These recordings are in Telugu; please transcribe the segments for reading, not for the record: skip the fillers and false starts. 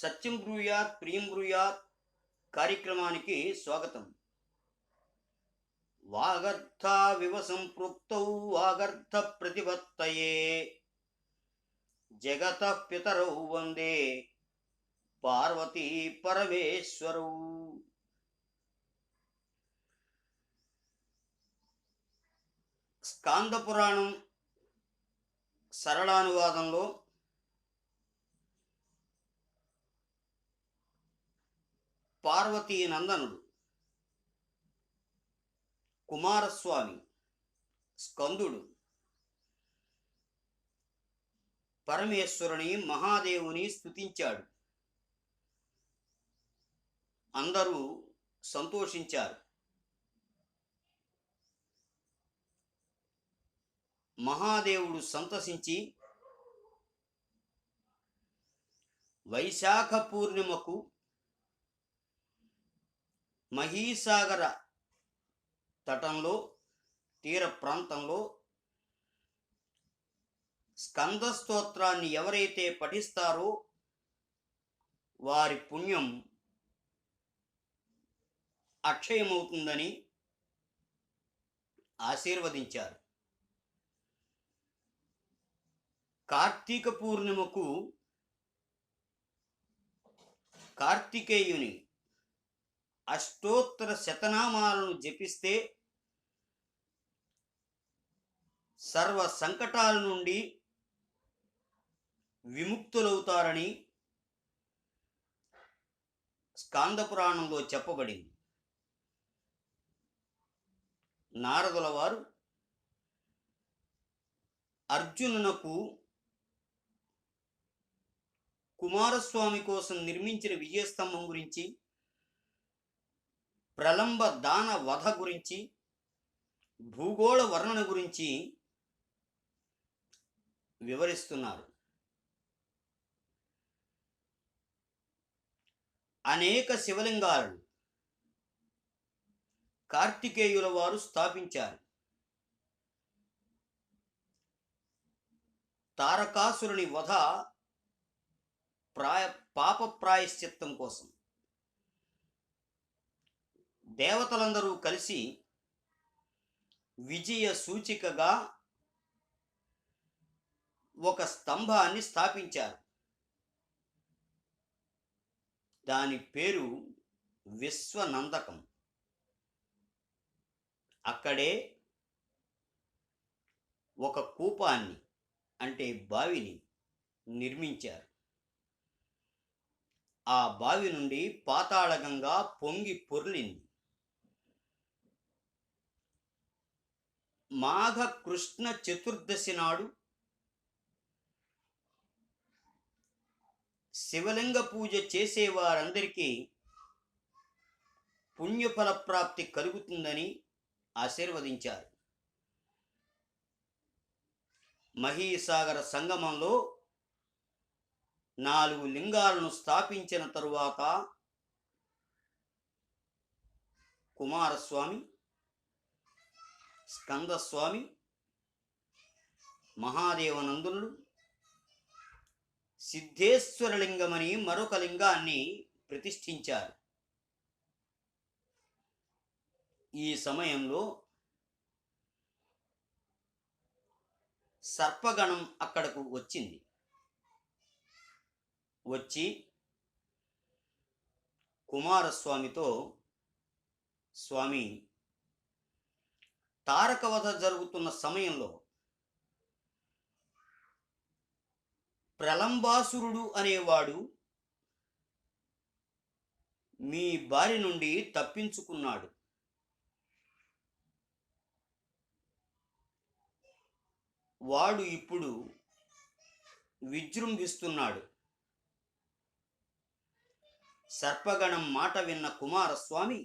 సత్యం బ్రూయాత్ ప్రియం బ్రూయాత్ కార్యక్రమానికి స్వాగతం. వాగర్థావివ సంపృక్తౌ వాగర్థ ప్రతిపత్తయే జగతః పితరౌ వందే పార్వతీ పరమేశ్వరౌ. స్కాంద పురాణం సరళానువాదంలో పార్వతీ నందనుడు కుమారస్వామి స్కందుడు పరమేశ్వరుని మహాదేవుని స్తుతించాడు. అందరూ సంతోషించారు. మహాదేవుడు సంతసించి వైశాఖ పూర్ణిమకు మహీసాగర తటంలో తీర ప్రాంతంలో స్కంద స్తోత్రాన్ని ఎవరైతే పఠిస్తారో వారి పుణ్యం అక్షయమవుతుందని ఆశీర్వదించారు. కార్తీక పూర్ణిమకు కార్తికేయుని అష్టోత్తర శతనామాలను జపిస్తే సర్వ సంకటాల నుండి విముక్తులవుతారని స్కాంద పురాణంలో చెప్పబడింది. నారదుల వారు అర్జునునకు కుమారస్వామి కోసం నిర్మించిన విజయస్తంభం గురించి, ప్రలంబ దాన వధ గురించి, భూగోళ వర్ణన గురించి వివరిస్తున్నారు. అనేక శివలింగాలను కార్తికేయుల వారు స్థాపించారు. తారకాసురుని వధ పాప ప్రాయశ్చిత్తం కోసం దేవతలందరూ కలిసి విజయ సూచికగా ఒక స్తంభాన్ని స్థాపించారు. దాని పేరు విశ్వనందకం. అక్కడే ఒక కూపాన్ని అంటే బావిని నిర్మించారు. ఆ బావి నుండి పాతాళగంగా పొంగి పొర్లింది. మాఘ కృష్ణ చతుర్దశి నాడు శివలింగ పూజ చేసేవారందరికీ పుణ్యఫల ప్రాప్తి కలుగుతుందని ఆశీర్వదించారు. మహీసాగర సంగమంలో 4 లింగాలను స్థాపించిన తరువాత కుమారస్వామి, స్కందస్వామి, మహాదేవనందునుడు, సిద్ధేశ్వరలింగమని మరొక లింగాన్ని ప్రతిష్ఠించారు. ఈ సమయంలో సర్పగణం అక్కడకు వచ్చింది. వచ్చి కుమారస్వామితో, స్వామి, తారకవధ జరుగుతున్న సమయంలో ప్రలంబాసురుడు అనేవాడు మీ బారి నుండి తప్పించుకున్నాడు. వాడు ఇప్పుడు విజృంభిస్తున్నాడు. సర్పగణం మాట విన్న కుమారస్వామి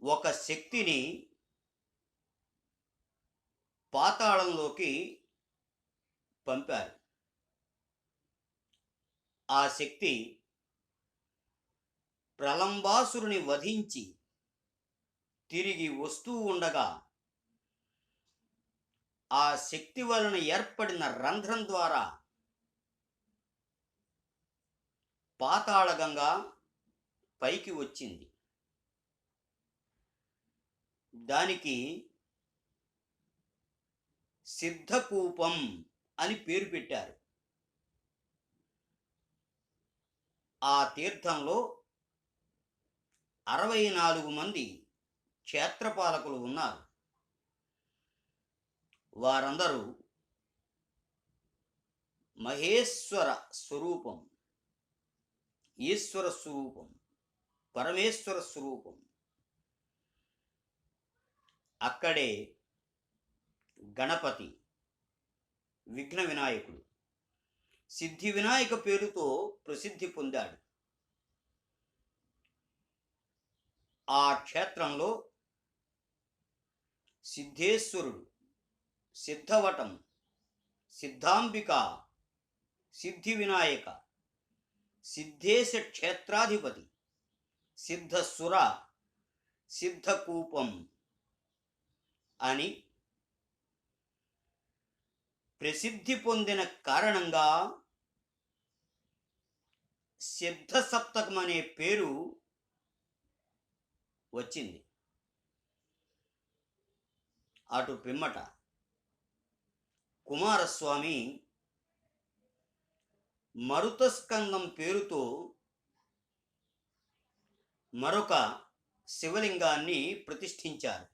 ఒక శక్తిని పాతాళంలోకి పంపారు. ఆ శక్తి ప్రలంబాసురుని వధించి తిరిగి వస్తూ ఉండగా ఆ శక్తి వలన ఏర్పడిన రంధ్రం ద్వారా పాతాళగంగ పైకి వచ్చింది. దానికి సిద్ధకూపం అని పేరు పెట్టారు. ఆ తీర్థంలో 64 మంది క్షేత్రపాలకులు ఉన్నారు. వారందరూ మహేశ్వర స్వరూపం, ఈశ్వర స్వరూపం, పరమేశ్వర స్వరూపం. అక్కడే గణపతి, విఘ్న వినాయకుడు, సిద్ధి వినాయక పేరుతో ప్రసిద్ధి పొందాడు. ఆ క్షేత్రంలో సిద్ధేశ్వరుడు, సిద్ధవటం, సిద్ధాంబిక, సిద్ధి వినాయక, సిద్ధేశ క్షేత్రాధిపతి, సిద్ధసుర, సిద్ధకూపం అని ప్రసిద్ధి పొందిన కారణంగా సిద్ధసప్తకం అనే పేరు వచ్చింది. అటు పిమ్మట కుమారస్వామి మరుతస్కందం పేరుతో మరొక శివలింగాన్ని ప్రతిష్ఠించారు.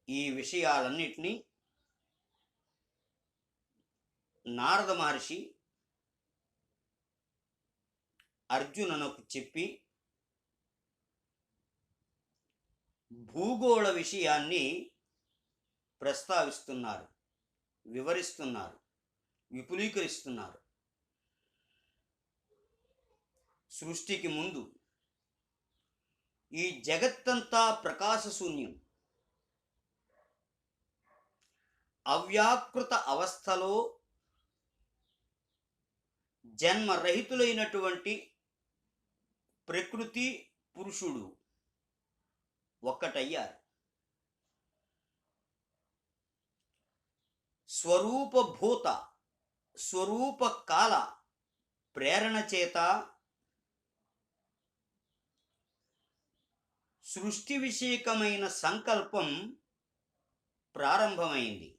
ఈ విషయాలన్నిటినీ నారద మహర్షి అర్జునునకు చెప్పి భూగోళ విషయాన్ని ప్రస్తావిస్తున్నారు, వివరిస్తున్నారు, విపులీకరిస్తున్నారు. సృష్టికి ముందు ఈ జగత్తంతా ప్రకాశశూన్యం, అవ్యాకృత అవస్థలో జన్మరహితులైనటువంటి ప్రకృతి పురుషుడు ఒక్కటయ్యారు. స్వరూపభూత స్వరూప కాల ప్రేరణ చేత సృష్టి విషయకమైన సంకల్పం ప్రారంభమైంది.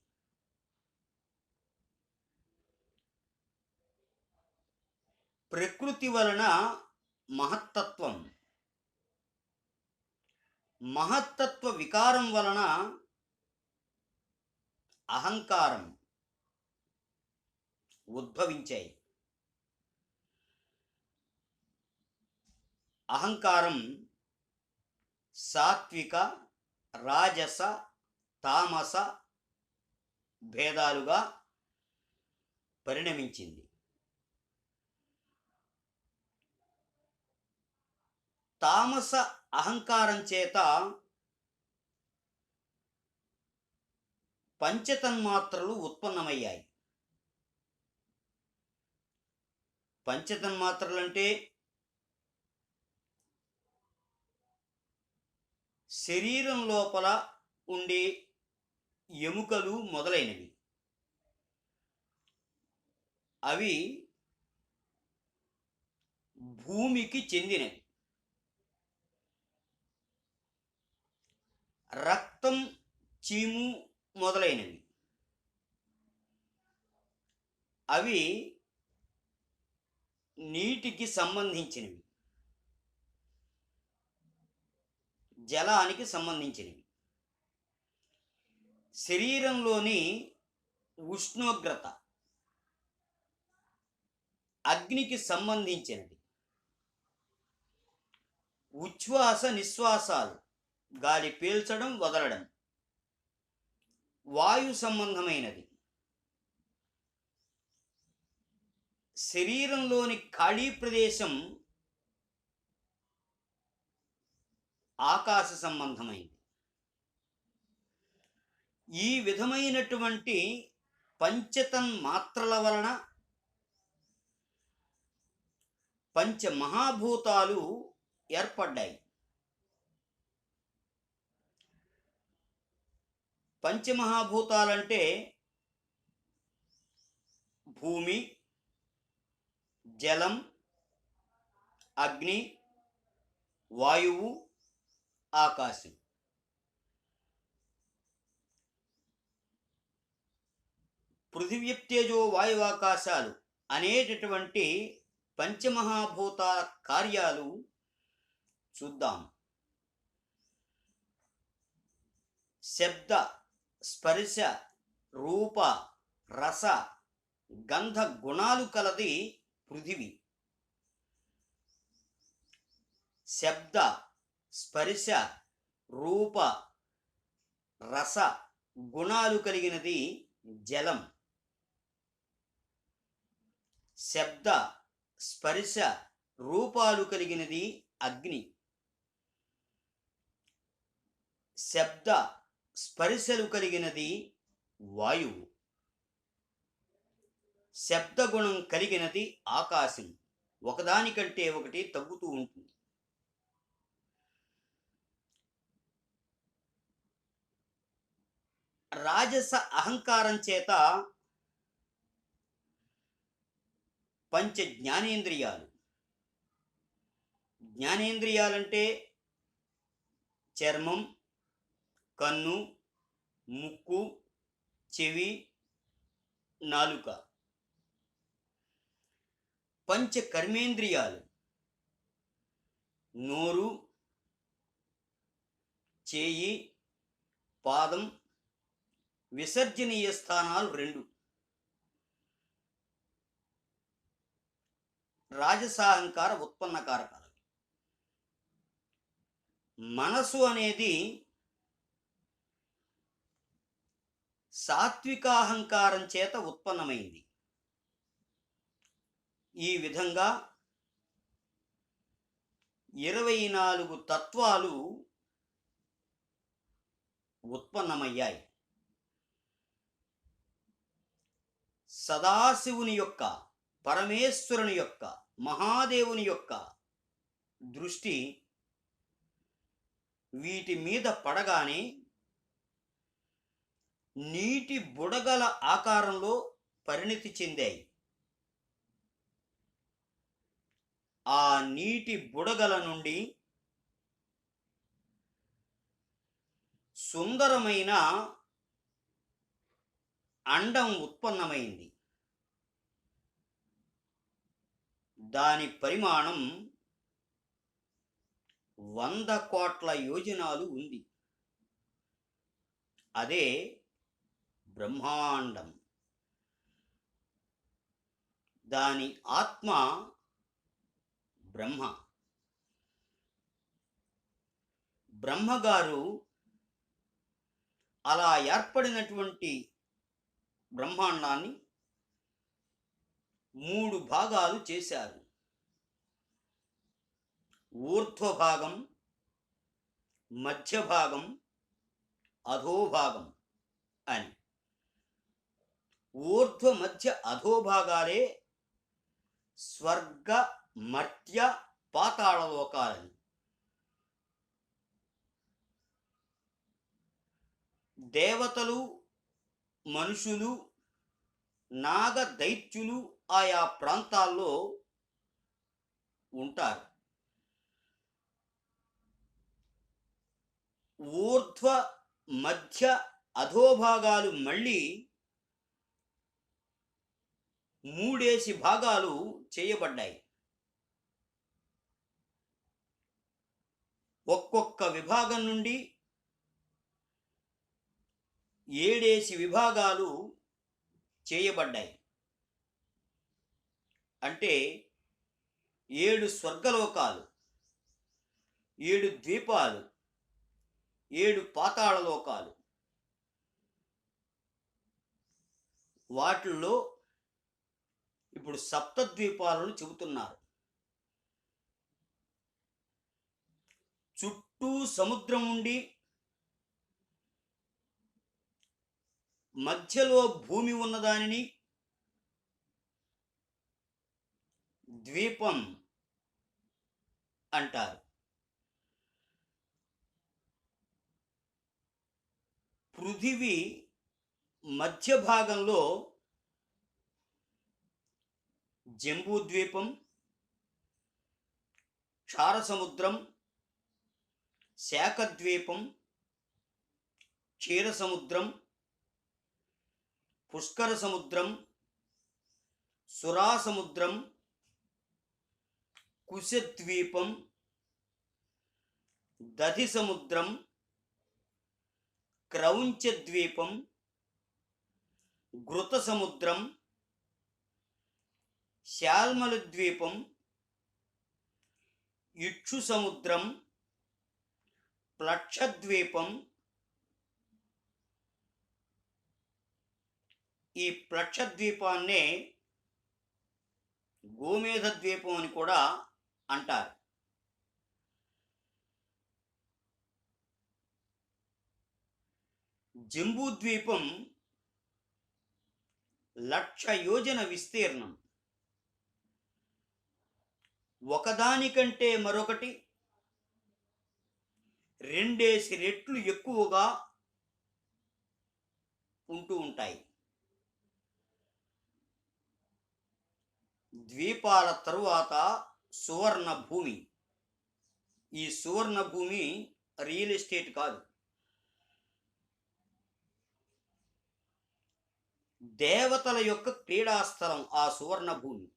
ప్రకృతి వలన మహత్తత్వం, మహత్తత్వ వికారం వలన అహంకారం ఉద్భవించాయి. అహంకారం సాత్విక, రాజస, తామస భేదాలుగా పరిణమించింది. తామస అహంకారం చేత పంచతన్మాత్రలు ఉత్పన్నమయ్యాయి. పంచతన్మాత్రలంటే శరీరం లోపల ఉండే ఎముకలు మొదలైనవి. అవి భూమికి చెందినవి. రక్తం, చీము మొదలైనవి. అవి నీటికి సంబంధించినవి, జలానికి సంబంధించినవి. శరీరంలోని ఉష్ణోగ్రత అగ్నికి సంబంధించినది. ఉచ్ఛ్వాస నిశ్వాసాలు గాలి పీల్చడం, వదలడం వాయు సంబంధమైనది. శరీరంలోని ఖాళీ ప్రదేశం ఆకాశ సంబంధమైనది. ఈ విధమైనటువంటి పంచతన్మాత్రల వలన పంచమహాభూతాలు ఏర్పడ్డాయి. పంచమహాభూతాలంటే భూమి, జలం, అగ్ని, వాయువు, ఆకాశం. పృథివ్యప్తేజో వాయువాకాశాలు అనేటటువంటి పంచమహాభూతాల కార్యాలు చూద్దాం. శబ్ద, స్పర్శ, రూప, రస, గంధ గుణాలు కలది పృథివి. శబ్ద, స్పర్శ, రూప, రస గుణాలు కలిగినది జలం. శబ్ద, స్పర్శ, రూపాలు కలిగినది అగ్ని. శబ్ద, స్పర్శలు కలిగినది వాయువు. శబ్దగుణం కలిగినది ఆకాశం. ఒకదానికంటే ఒకటి తగ్గుతూ ఉంటుంది. రాజస అహంకారం చేత పంచ జ్ఞానేంద్రియాలు. జ్ఞానేంద్రియాలంటే చర్మం, కన్ను, ముక్కు, చెవి, నాలుక. పంచ కర్మేంద్రియాలు నోరు, చేయి, పాదం, విసర్జనీయ స్థానాలు 2. రాజసాహంకార ఉత్పన్న కారకాలు. మనసు అనేది సాత్వికాహంకారం చేత ఉత్పన్నమైంది. ఈ విధంగా 24 తత్వాలు ఉత్పన్నమయ్యాయి. సదాశివుని యొక్క, పరమేశ్వరుని యొక్క, మహాదేవుని యొక్క దృష్టి వీటి మీద పడగానే నీటి బుడగల ఆకారంలో పరిణితి చెందాయి. ఆ నీటి బుడగల నుండి సుందరమైన అండం ఉత్పన్నమైంది. దాని పరిమాణం 100 కోట్ల యోజనాలు ఉంది. అదే బ్రహ్మాండం. దాని ఆత్మ బ్రహ్మ. బ్రహ్మగారు అలా ఏర్పడినటువంటి బ్రహ్మాండాన్ని 3 భాగాలు చేశారు. ఊర్ధ్వభాగం, మధ్య భాగం, అధోభాగం అని. ఊర్ధ్వ, మధ్య, అధోభాగాలే స్వర్గ, మర్త్య, పాతాళ లోకాలని. దేవతలు, మనుషులు, నాగ దైత్యులు ఆయా ప్రాంతాల్లో ఉంటారు. ఊర్ధ్వ, మధ్య, అధోభాగాలు మళ్ళీ 3 భాగాలు చేయబడ్డాయి. ఒక్కొక్క విభాగం నుండి 7 విభాగాలు చేయబడ్డాయి. అంటే 7 స్వర్గలోకాలు, 7 ద్వీపాలు, 7 పాతాళ లోకాలు. వాటిల్లో ఇప్పుడు సప్తద్వీపాలను చెబుతున్నారు. చుట్టూ సముద్రం ఉండి మధ్యలో భూమి ఉన్నదానిని ద్వీపం అంటారు. పృథివీ మధ్య భాగంలో జంబూద్వీపం, క్షారసముద్రం, శాఖద్వీపం, క్షీరసముద్రం, పుష్కర సముద్రం, సురాసముద్రం, కుశద్వీపం, దధి సముద్రం, క్రౌంచ ద్వీపం, ఘృత సముద్రం, శాల్మల ద్వీపం, ఇక్షు సముద్రం, ప్లక్షద్వీపం. ఈ ప్లక్షద్వీపాన్నే గోమేధ ద్వీపం అని కూడా అంటారు. జంబూద్వీపం 1,00,000 యోజన విస్తీర్ణం. ఒకదానికంటే మరొకటి 2 రెట్లు ఎక్కువగా ఉంటూ ఉంటాయి. ద్వీపాల తరువాత సువర్ణ భూమి. ఈ సువర్ణ భూమి రియల్ ఎస్టేట్ కాదు, దేవతల యొక్క క్రీడాస్థలం ఆ సువర్ణ భూమి.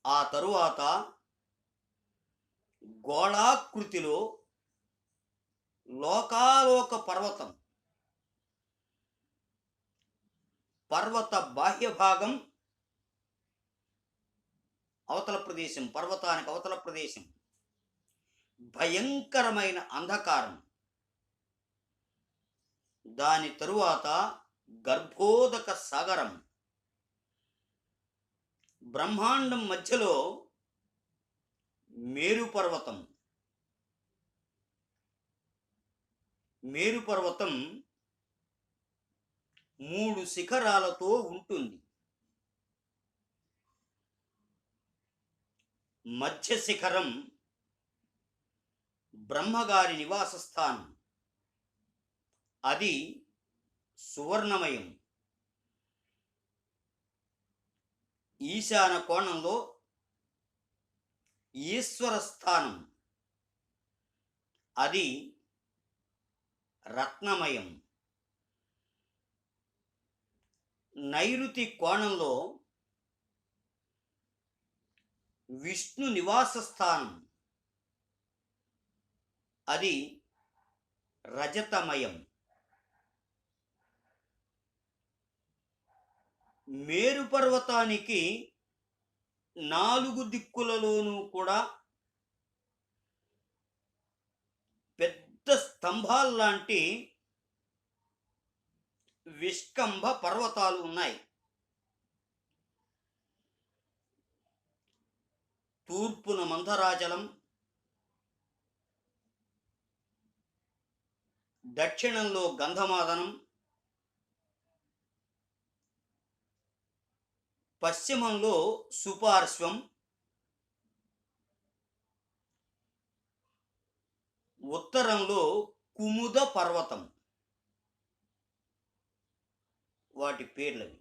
ఆ తరువాత గోళాకృతిలో లోకాలోక పర్వతం, పర్వత బాహ్య భాగం అవతల ప్రదేశం, పర్వతానికి అవతల ప్రదేశం భయంకరమైన అంధకారం. దాని తరువాత గర్భోదక సాగరం, బ్రహ్మాండం మధ్యలో మేరు పర్వతం. మేరు పర్వతం 3 శిఖరాలతో ఉంటుంది. మధ్య శిఖరం బ్రహ్మగారి నివాస స్థానం. అది సువర్ణమయం. ఈశాన కోణంలో ఈశ్వర స్థానం. అది రత్నమయం. నైరుతి కోణంలో విష్ణు నివాస స్థానం. అది రజతమయం. మేరు పర్వతానికి 4 దిక్కులలోనూ కూడా పెద్ద స్తంభాల్లాంటి విష్కంభ పర్వతాలు ఉన్నాయి. తూర్పున మందరాచలం, దక్షిణంలో గంధమాదనం, పశ్చిమంలో సుపార్శ్వం, ఉత్తరంలో కుముద పర్వతం. వాటి పేర్లవి.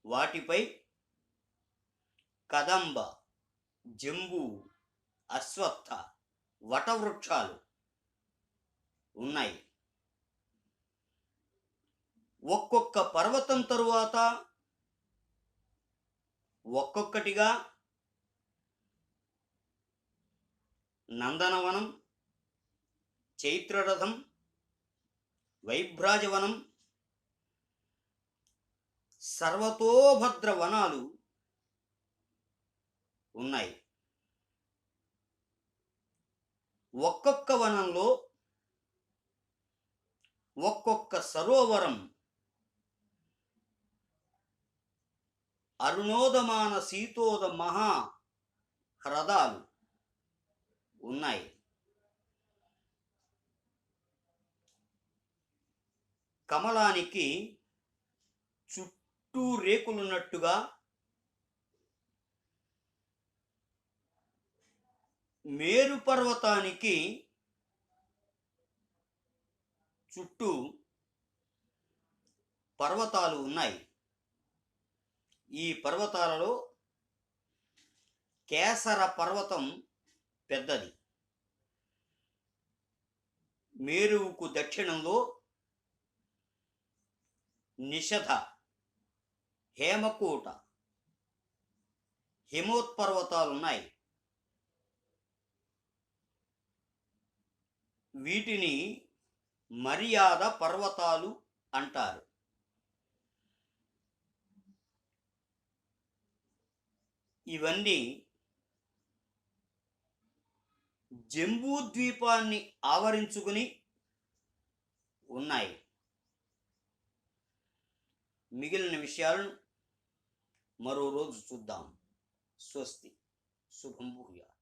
వాటిపై కదంబ, జంబు, అశ్వత్థ, వటవృక్షాలు ఉన్నాయి. ఒక్కొక్క పర్వతం తరువాత ఒక్కొక్కటిగా నందనవనం, చైత్రరథం, వైభ్రాజవనం, సర్వతోభద్ర వనాలు ఉన్నాయి. ఒక్కొక్క వనంలో ఒక్కొక్క సరోవరం, అరుణోదమాన శీతోద మహా హ్రదాలు ఉన్నాయి. కమలానికి చుట్టూ రేకులున్నట్టుగా మేరు పర్వతానికి చుట్టూ పర్వతాలు ఉన్నాయి. ఈ పర్వతాలలో కేసర పర్వతం పెద్దది. మేరువుకు దక్షిణంలో నిషధ, హేమకూట, హిమోత్పర్వతాలున్నాయి. వీటిని మర్యాద పర్వతాలు అంటారు. ఇవన్నీ జంబూ ద్వీపాన్ని ఆవరించుకుని ఉన్నాయి. మిగిలిన విషయాలను మరో రోజు చూద్దాం. స్వస్తి. శుభం భూయాత్.